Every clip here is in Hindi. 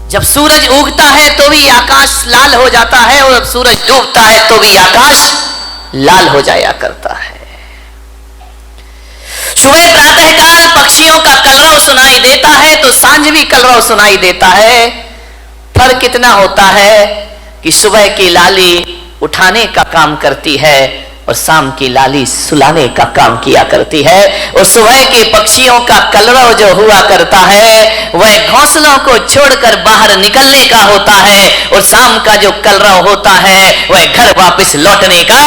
जब सूरज उगता है तो भी आकाश लाल हो जाता है, और जब सूरज डूबता है तो भी आकाश लाल हो जाया करता है। सुबह प्रातःकाल पक्षियों का कलरव सुनाई देता है तो सांझ भी कलरव सुनाई देता है। फर्क कितना होता है कि सुबह की लाली उठाने का काम करती है और शाम की लाली सुलाने का काम किया करती है। और सुबह के पक्षियों का कलरव जो हुआ करता है वह घोंसलों को छोड़कर बाहर निकलने का होता है, और शाम का जो कलरव होता है वह घर वापस लौटने का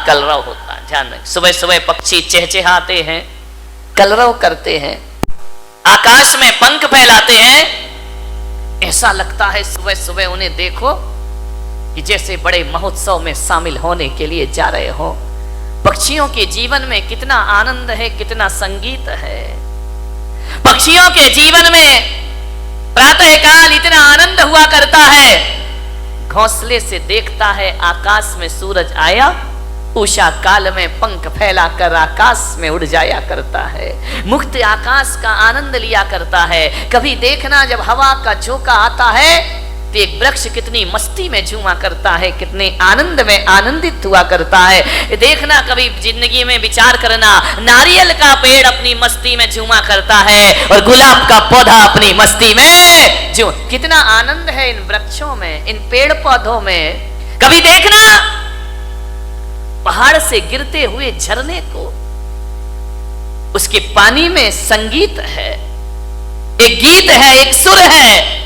कलरव होता है। ध्यान रखें, सुबह सुबह पक्षी चहचहाते हैं, कलरव करते हैं, आकाश में पंख फैलाते हैं। ऐसा लगता है सुबह सुबह उन्हें देखो कि जैसे बड़े महोत्सव में शामिल होने के लिए जा रहे हो। पक्षियों के जीवन में कितना आनंद है, कितना संगीत है। पक्षियों के जीवन में प्रातःकाल इतना आनंद हुआ करता है, घोंसले से देखता है आकाश में सूरज आया, उषा काल में पंख फैलाकर आकाश में उड़ जाया करता है, मुक्त आकाश का आनंद लिया करता है। कभी देखना जब हवा का झोंका आता है तो एक वृक्ष कितनी मस्ती में झूमा करता है, कितने आनंद में आनंदित हुआ करता है। देखना कभी जिंदगी में विचार करना, नारियल का पेड़ अपनी मस्ती में झूमा करता है और गुलाब का पौधा अपनी मस्ती में झूम। कितना आनंद है इन वृक्षों में, इन पेड़ पौधों में। कभी देखना पहाड़ से गिरते हुए झरने को, उसके पानी में संगीत है, एक गीत है, एक सुर है।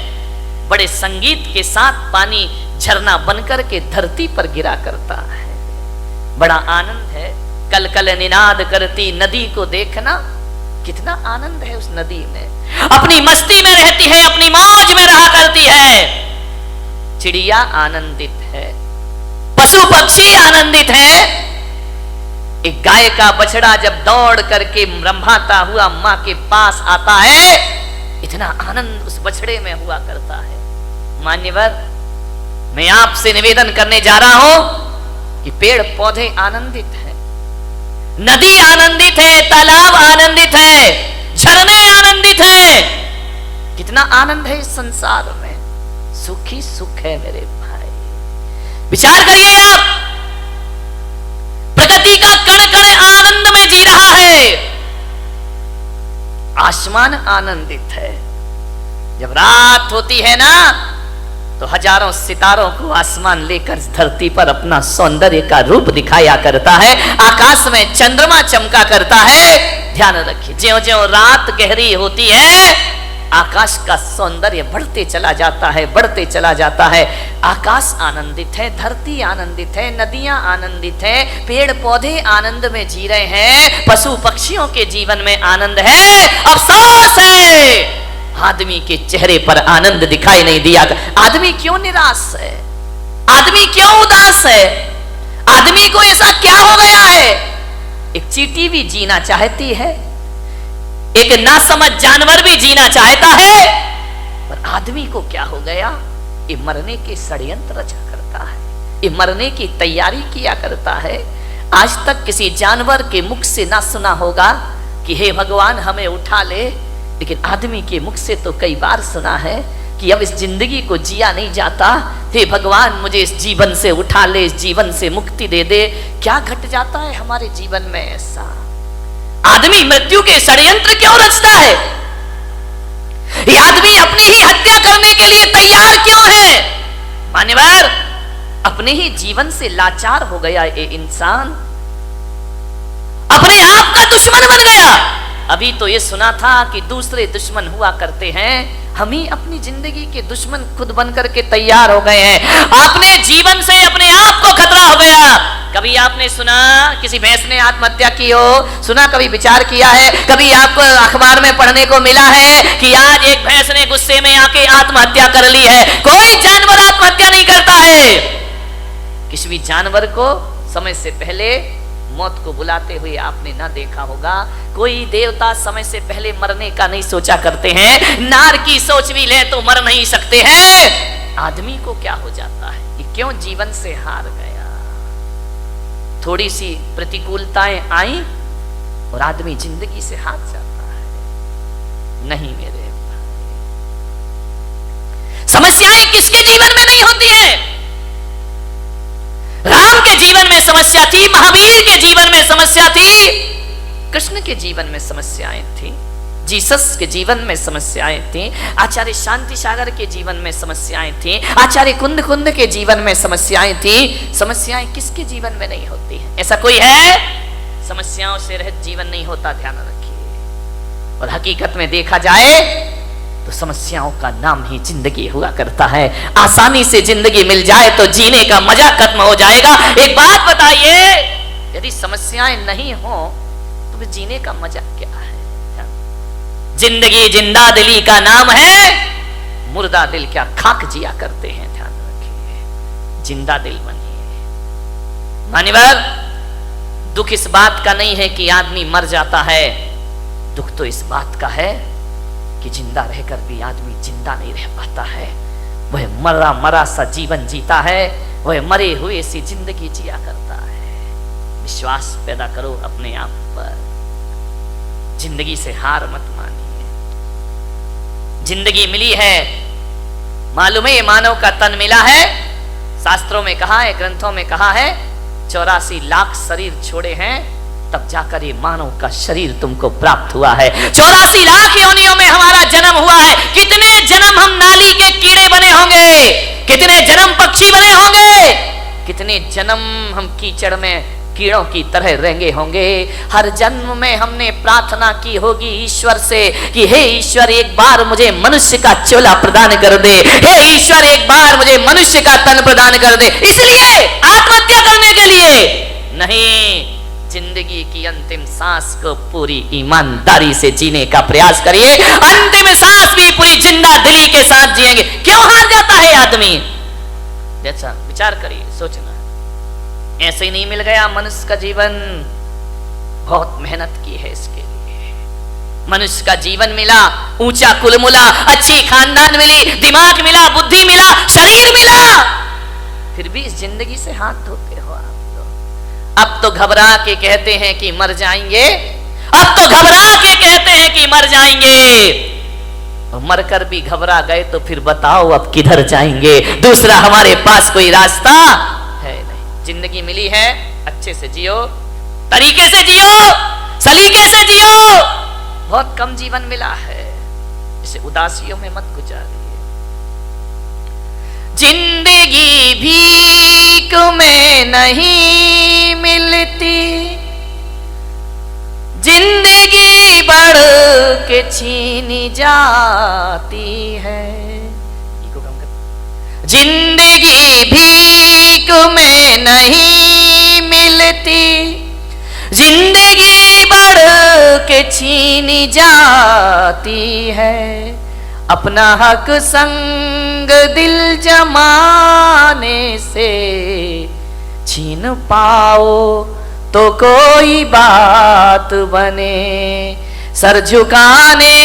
बड़े संगीत के साथ पानी झरना बनकर के धरती पर गिरा करता है, बड़ा आनंद है। कल कल निनाद करती नदी को देखना, कितना आनंद है उस नदी में। अपनी मस्ती में रहती है, अपनी मौज में रहा करती है। चिड़िया आनंदित है, पशु पक्षी आनंदित है। एक गाय का बछड़ा जब दौड़ करके रंभाता हुआ मां के पास आता है, इतना आनंद उस बछड़े में हुआ करता है। मान्यवर, मैं आपसे निवेदन करने जा रहा हूं कि पेड़ पौधे आनंदित हैं, नदी आनंदित है, तालाब आनंदित है, झरने आनंदित हैं। कितना आनंद है इस संसार में, सुख ही सुख है मेरे भाई। विचार करिए आप, प्रकृति का कण कण आनंद में जी रहा है। आसमान आनंदित है, जब रात होती है ना तो हजारों सितारों को आसमान लेकर धरती पर अपना सौंदर्य का रूप दिखाया करता है। आकाश में चंद्रमा चमका करता है। ध्यान रखिए, ज्यों ज्यों रात गहरी होती है आकाश का सौंदर्य बढ़ते चला जाता है, बढ़ते चला जाता है। आकाश आनंदित है, धरती आनंदित है, नदियां आनंदित है, पेड़ पौधे आनंद में जी रहे हैं, पशु पक्षियों के जीवन में आनंद है। अफसोस है आदमी के चेहरे पर आनंद दिखाई नहीं दिया। आदमी क्यों निराश है, आदमी क्यों उदास है, आदमी को ऐसा क्या हो गया है? एक चींटी भी जीना चाहती है, एक नासमझ जानवर भी जीना चाहता है, पर आदमी को क्या हो गया? ये मरने के षड्यंत्र रचा करता है, ये मरने की तैयारी किया करता है। आज तक किसी जानवर के मुख से ना सुना होगा कि हे भगवान हमें उठा ले, लेकिन आदमी के मुख से तो कई बार सुना है कि अब इस जिंदगी को जिया नहीं जाता, हे भगवान मुझे इस जीवन से उठा ले, इस जीवन से मुक्ति दे दे। क्या घट जाता है हमारे जीवन में ऐसा? आदमी मृत्यु के षड्यंत्र क्यों रचता है? ये आदमी अपनी ही हत्या करने के लिए तैयार क्यों है? मान्यवर, अपने ही जीवन से लाचार हो गया ये इंसान, अपने आप का दुश्मन बन गया। अभी तो ये सुना था कि दूसरे दुश्मन हुआ करते हैं, हम ही अपनी जिंदगी के दुश्मन खुद बनकर के तैयार हो गए हैं। अपने जीवन से अपने आप को खतरा हो गया। कभी आपने सुना किसी भैंस ने आत्महत्या की हो? सुना? कभी विचार किया है? कभी आपको अखबार में पढ़ने को मिला है कि आज एक भैंस ने गुस्से में आके आत्महत्या कर ली है? कोई जानवर आत्महत्या नहीं करता है। किसी भी जानवर को समय से पहले मौत को बुलाते हुए आपने ना देखा होगा। कोई देवता समय से पहले मरने का नहीं सोचा करते हैं। नार की सोच भी ले तो मर नहीं सकते हैं। आदमी को क्या हो जाता है कि क्यों जीवन से हार गया? थोड़ी सी प्रतिकूलताएं आई और आदमी जिंदगी से हार जाता है। नहीं मेरे किसके जीवन में नहीं होती है? राम के जीवन में समस्या थी, महावीर के जीवन में समस्या थी, कृष्ण के जीवन में समस्याएं थी, जीसस के जीवन में समस्याएं थी, आचार्य शांति सागर के जीवन में समस्याएं थी, आचार्य कुंद कुंद के जीवन में समस्याएं थी। समस्याएं किसके जीवन में नहीं होती है? ऐसा कोई है? समस्याओं से रहित जीवन नहीं होता, ध्यान रखिए। और हकीकत में देखा जाए तो समस्याओं का नाम ही जिंदगी हुआ करता है। आसानी से जिंदगी मिल जाए तो जीने का मजा खत्म हो जाएगा। एक बात बताइए, यदि समस्याएं नहीं हो तो फिर जीने का मजा क्या है? जिंदगी जिंदा दिली का नाम है, मुर्दा दिल क्या खाक जिया करते हैं। ध्यान रखिए, जिंदा दिल बनिए। मान्यवर, दुख इस बात का नहीं है कि आदमी मर जाता है, दुख तो इस बात का है कि जिंदा रहकर भी आदमी जिंदा नहीं रह पाता है। वह मरा मरा सा जीवन जीता है, वह मरे हुए सी जिंदगी जिया करता है। विश्वास पैदा करो अपने आप पर, जिंदगी से हार मत मानिए। जिंदगी मिली है, मालूम है ये मानव का तन मिला है, शास्त्रों में कहा है, ग्रंथों में कहा है, 84 लाख शरीर छोड़े हैं तब जाकर ये मानव का शरीर तुमको प्राप्त हुआ है। 84 लाख योनियों में हमारा जन्म हुआ है। कितने जन्म हम नाली के कीड़े बने होंगे, कितने जन्म पक्षी बने होंगे, कितने जन्म हम कीचड़ में कीड़ों की तरह रेंगे होंगे। हर जन्म में हमने प्रार्थना की होगी ईश्वर से कि हे ईश्वर, एक बार मुझे मनुष्य का चोला प्रदान कर दे, हे ईश्वर, एक बार मुझे मनुष्य का तन प्रदान कर दे। इसलिए आत्महत्या करने के लिए नहीं, जिंदगी की अंतिम सांस को पूरी ईमानदारी से जीने का प्रयास करिए। अंतिम सांस भी पूरी जिंदा दिली के साथ जिएंगे। क्यों हार जाता है आदमी? जैसा विचार करिए, सोचना। ऐसे ही नहीं मिल गया मनुष्य का जीवन, बहुत मेहनत की है इसके लिए। मनुष्य का जीवन मिला, ऊंचा कुल मिला, अच्छी खानदान मिली, दिमाग मिला, बुद्धि मिला, शरीर मिला, फिर भी इस जिंदगी से हाथ धोते हो आप लोग। अब तो घबरा के कहते हैं कि मर जाएंगे, अब तो घबरा के कहते हैं कि मर जाएंगे। और मरकर भी घबरा गए तो फिर बताओ अब किधर जाएंगे? दूसरा हमारे पास कोई रास्ता है नहीं। जिंदगी मिली है, अच्छे से जियो, तरीके से जियो, सलीके से जियो। बहुत कम जीवन मिला है, इसे उदासियों में मत गुजारिए। जिंदगी भीख में नहीं मिलती, जिंदगी बढ़ के छीनी जाती है। जिंदगी भीख में नहीं मिलती, जिंदगी बढ़ के छीनी जाती है। अपना हक संग दिल जमाने से छीन पाओ तो कोई बात बने। सर झुकाने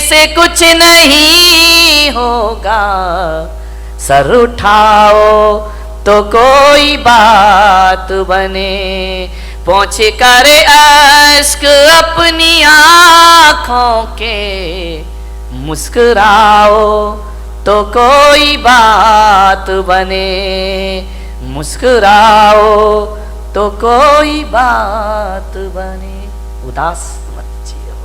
से कुछ नहीं होगा, सर उठाओ तो कोई बात बने। पोंछ कर अश्क अपनी आंखों के मुस्कुराओ तो कोई बात बने। मुस्कुराओ तो कोई बात बने। उदास मत जियो,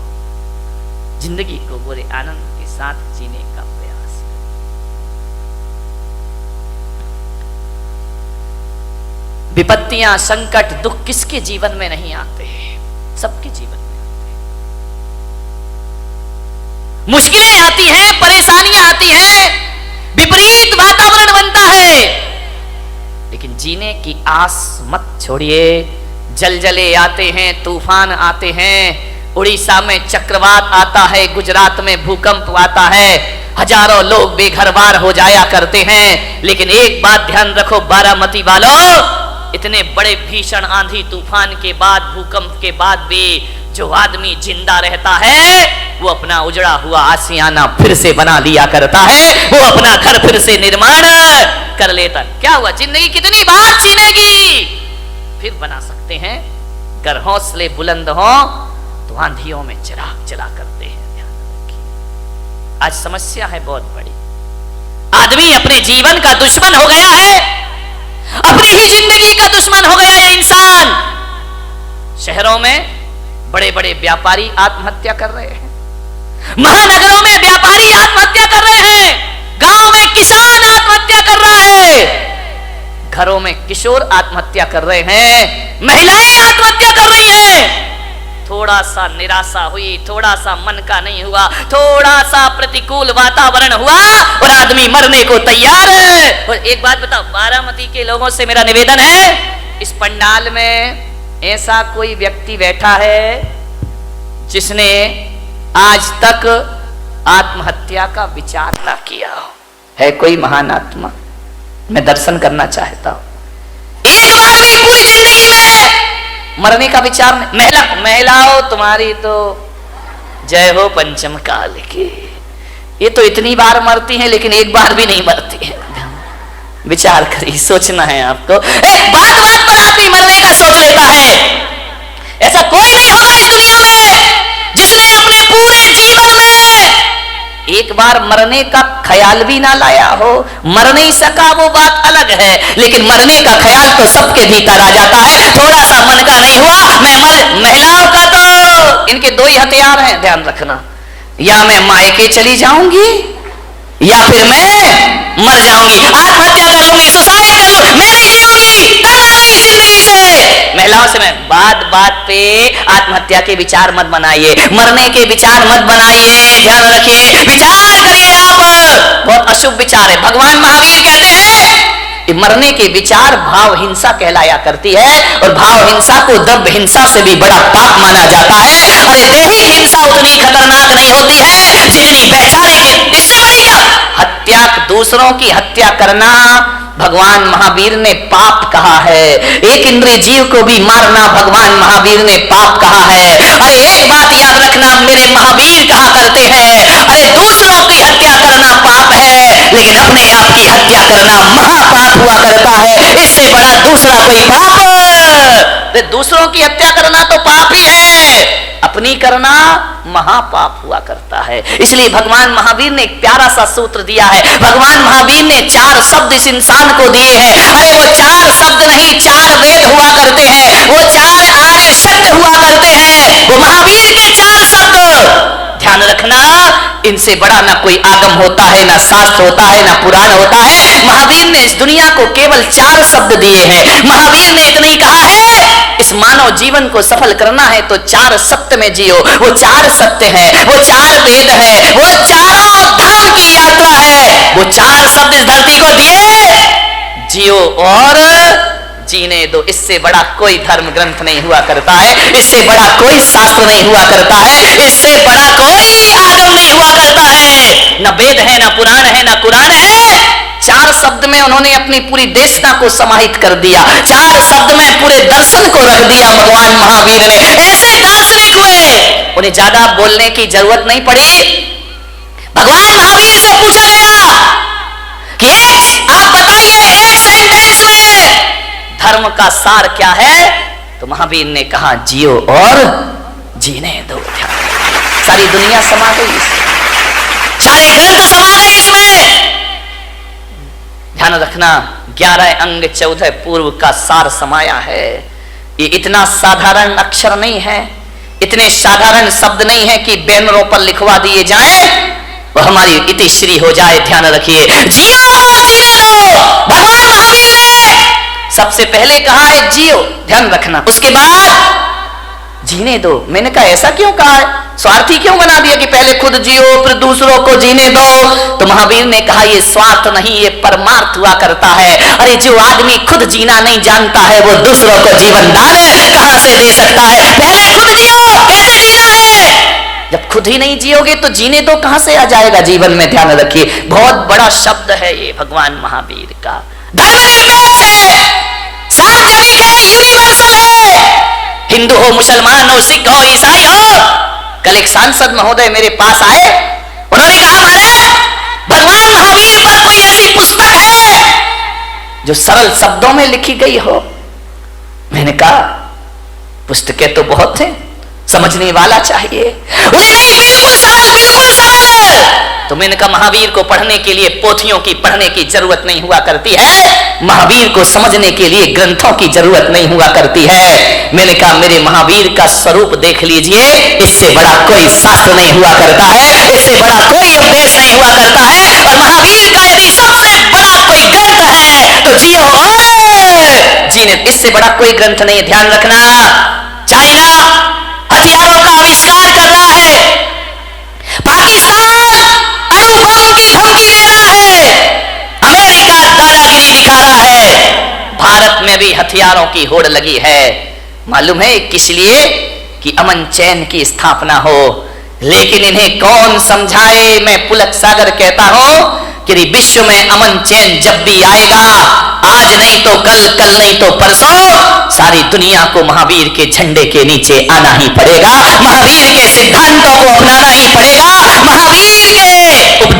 जिंदगी को पूरे आनंद के साथ जीने का प्रयास करो। विपत्तियां, संकट, दुख किसके जीवन में नहीं आते? सबके जीवन में आते हैं। मुश्किलें आती हैं, परेशानियां आती हैं, विपरीत वातावरण बनता है, लेकिन जीने की आस मत छोड़िए। जलजले आते हैं, तूफान आते हैं, उड़ीसा में चक्रवात आता है, गुजरात में भूकंप आता है, हजारों लोग बेघर-बार हो जाया करते हैं। लेकिन एक बात ध्यान रखो बारामती वालों, इतने बड़े भीषण आंधी तूफान के बाद, भूकंप के बाद भी जो आदमी जिंदा रहता है वो अपना उजड़ा हुआ आशियाना फिर से बना लिया करता है, वो अपना घर फिर से निर्माण कर लेता। क्या हुआ? जिंदगी कितनी बार छीनेगी, फिर बना सकते हैं। अगर हौसले बुलंद हो तो आंधियों में चिराग जला करते हैं। ध्यान रखिए, आज समस्या है बहुत बड़ी, आदमी अपने जीवन का दुश्मन हो गया है, अपनी ही जिंदगी का दुश्मन हो गया ये इंसान। शहरों में बड़े बड़े व्यापारी आत्महत्या कर रहे हैं, महानगरों में व्यापारी आत्महत्या कर रहे हैं, गांव में किसान आत्महत्या कर रहा है, घरों में किशोर आत्महत्या कर रहे हैं, महिलाएं आत्महत्या कर रही हैं। थोड़ा सा निराशा हुई, थोड़ा सा मन का नहीं हुआ, थोड़ा सा प्रतिकूल वातावरण हुआ और आदमी मरने को तैयार है। और एक बात बताओ, बारामती के लोगों से मेरा निवेदन है, इस पंडाल में ऐसा कोई व्यक्ति बैठा है जिसने आज तक आत्महत्या का विचार ना किया हो? है कोई महान आत्मा? मैं दर्शन करना चाहता हूं। एक बार भी पूरी जिंदगी में मरने का विचार नहीं। महिलाओं तुम्हारी तो जय हो पंचम काल की, ये तो इतनी बार मरती हैं लेकिन एक बार भी नहीं मरती है। विचार करिए, सोचना है आपको। एक बात बात पर आदमी मरने का सोच लेता है। ऐसा कोई नहीं होगा इस दुनिया में जिसने अपने पूरे जीवन में एक बार मरने का ख्याल भी ना लाया हो। मर नहीं सका वो बात अलग है, लेकिन मरने का ख्याल तो सबके भीतर आ जाता है। थोड़ा सा मन का नहीं हुआ मैं मर। महिलाओं का तो इनके दो ही हथियार हैं, ध्यान रखना, या मैं मायके चली जाऊंगी या फिर मैं मर जाऊंगी, आत्महत्या कर लूंगी, सुसाइड कर लूंगी, मैं नहीं जीऊंगी, टलना नहीं इस जिंदगी से। महिलाओं से मैं बात बात पे आत्महत्या के विचार मत बनाइए, मरने के विचार मत बनाइए, ध्यान रखिए, विचार करिए आप, बहुत अशुभ विचार है। भगवान महावीर कहते हैं कि मरने के विचार भाव हिंसा कहलाया करती है और भाव हिंसा को द्रव्य हिंसा से भी बड़ा पाप माना जाता है। अरे देही हिंसा उतनी खतरनाक नहीं होती है जितनी बेचारे के, इससे बड़ी क्या हत्या, दूसरों की हत्या करना भगवान महावीर ने पाप कहा है। एक इंद्रिय जीव को भी मारना भगवान महावीर ने पाप कहा है। अरे एक बात याद रखना, मेरे महावीर कहा करते हैं, अरे दूसरों की हत्या करना पाप है लेकिन अपने आप की हत्या करना महापाप हुआ करता है। इससे बड़ा दूसरा कोई पाप, दूसरों की हत्या करना तो पाप ही है, अपनी करना महापाप हुआ करता है। इसलिए भगवान महावीर ने एक प्यारा सा सूत्र दिया है। भगवान महावीर ने 4 शब्द इस इंसान को दिए हैं। अरे वो 4 शब्द नहीं, 4 वेद हुआ करते हैं, वो 4 आर्य सत्य हुआ करते हैं, वो महावीर के 4 शब्द। ध्यान रखना, इनसे बड़ा ना कोई आगम होता है, ना शास्त्र होता है, ना पुराण होता है। महावीर ने इस दुनिया को केवल 4 शब्द दिए हैं। महावीर ने इतना ही कहा है, इस मानव जीवन को सफल करना है तो 4 सत्य में जियो। वो 4 सत्य हैं, वो 4 वेद हैं, वो चारों धाम की यात्रा है। वो 4 शब्द इस धरती को दिए, जियो और जीने दो। इससे बड़ा कोई धर्म ग्रंथ नहीं हुआ करता है, इससे बड़ा कोई शास्त्र नहीं हुआ करता है, इससे बड़ा कोई आगम नहीं हुआ करता है। न वेद है, न पुराण है, न कुरान है। 4 शब्द में उन्होंने अपनी पूरी देशना को समाहित कर दिया। 4 शब्द में पूरे दर्शन को रख दिया भगवान महावीर ने। ऐसे दार्शनिक हुए, उन्हें ज्यादा बोलने की जरूरत नहीं पड़ी। भगवान महावीर से पूछा गया कि आप बताइए एक सेंटेंस में धर्म का सार क्या है, तो महावीर ने कहा जियो और जीने दो। सारी दुनिया समा गई, सारे ग्रंथ समा गए इसमें। ध्यान रखना, 11 अंग 14 पूर्व का सार समाया है। ये इतना साधारण अक्षर नहीं है, इतने साधारण शब्द नहीं है कि बैनरों पर लिखवा दिए जाएं और हमारी इतिश्री हो जाए। ध्यान रखिए, जियो और जीने दो। भगवान महावीर ने सबसे पहले कहा है जियो, ध्यान रखना, उसके बाद जीने दो। मैंने कहा ऐसा क्यों कहा है, स्वार्थी क्यों बना दिया कि पहले खुद जियो फिर दूसरों को जीने दो? तो महावीर ने कहा ये स्वार्थ नहीं, ये परमार्थ हुआ करता है। अरे जो आदमी खुद जीना नहीं जानता है वो दूसरों को जीवन दान कहां से दे सकता है? पहले खुद जियो, कैसे जीना है? जब खुद ही नहीं जियोगे तो जीने दो कहां से आ जाएगा जीवन में? ध्यान रखिए, बहुत बड़ा शब्द है ये भगवान महावीर का। धर्मनिरपेक्ष है, सार्वजनिक है, यूनिवर्सल है। हिंदू हो, मुसलमान हो, सिख हो, ईसाई हो। कल एक सांसद महोदय मेरे पास आए, उन्होंने कहा महाराज भगवान महावीर पर कोई ऐसी पुस्तक है जो सरल शब्दों में लिखी गई हो? मैंने कहा पुस्तकें तो बहुत हैं, समझने वाला चाहिए। बोले नहीं, बिल्कुल सरल, बिल्कुल सरल। तो मैंने कहा महावीर को पढ़ने के लिए पोथियों की पढ़ने की जरूरत नहीं हुआ करती है, महावीर को समझने के लिए ग्रंथों की जरूरत नहीं हुआ करती है। मैंने कहा मेरे महावीर का स्वरूप देख लीजिए, इससे बड़ा कोई शास्त्र नहीं हुआ करता है, इससे बड़ा कोई उपदेश नहीं हुआ करता है। और महावीर का यदि सबसे बड़ा कोई ग्रंथ है तो जियो जीने, इससे बड़ा कोई ग्रंथ नहीं। ध्यान रखना, चाइना हथियारों का आविष्कार कर रहा है, पाकिस्तान अणु बम की धमकी दे रहा है, अमेरिका दादागिरी दिखा रहा है, भारत में भी हथियारों की होड़ लगी है। मालूम है किस लिए? कि अमन चैन की स्थापना हो। लेकिन इन्हें कौन समझाए? मैं पुलक सागर कहता हूं कि विश्व में अमन चैन जब भी आएगा, आज नहीं तो कल, कल नहीं तो परसों, सारी दुनिया को महावीर के झंडे के नीचे आना ही पड़ेगा, महावीर के सिद्धांतों को अपनाना ही पड़ेगा, महावीर के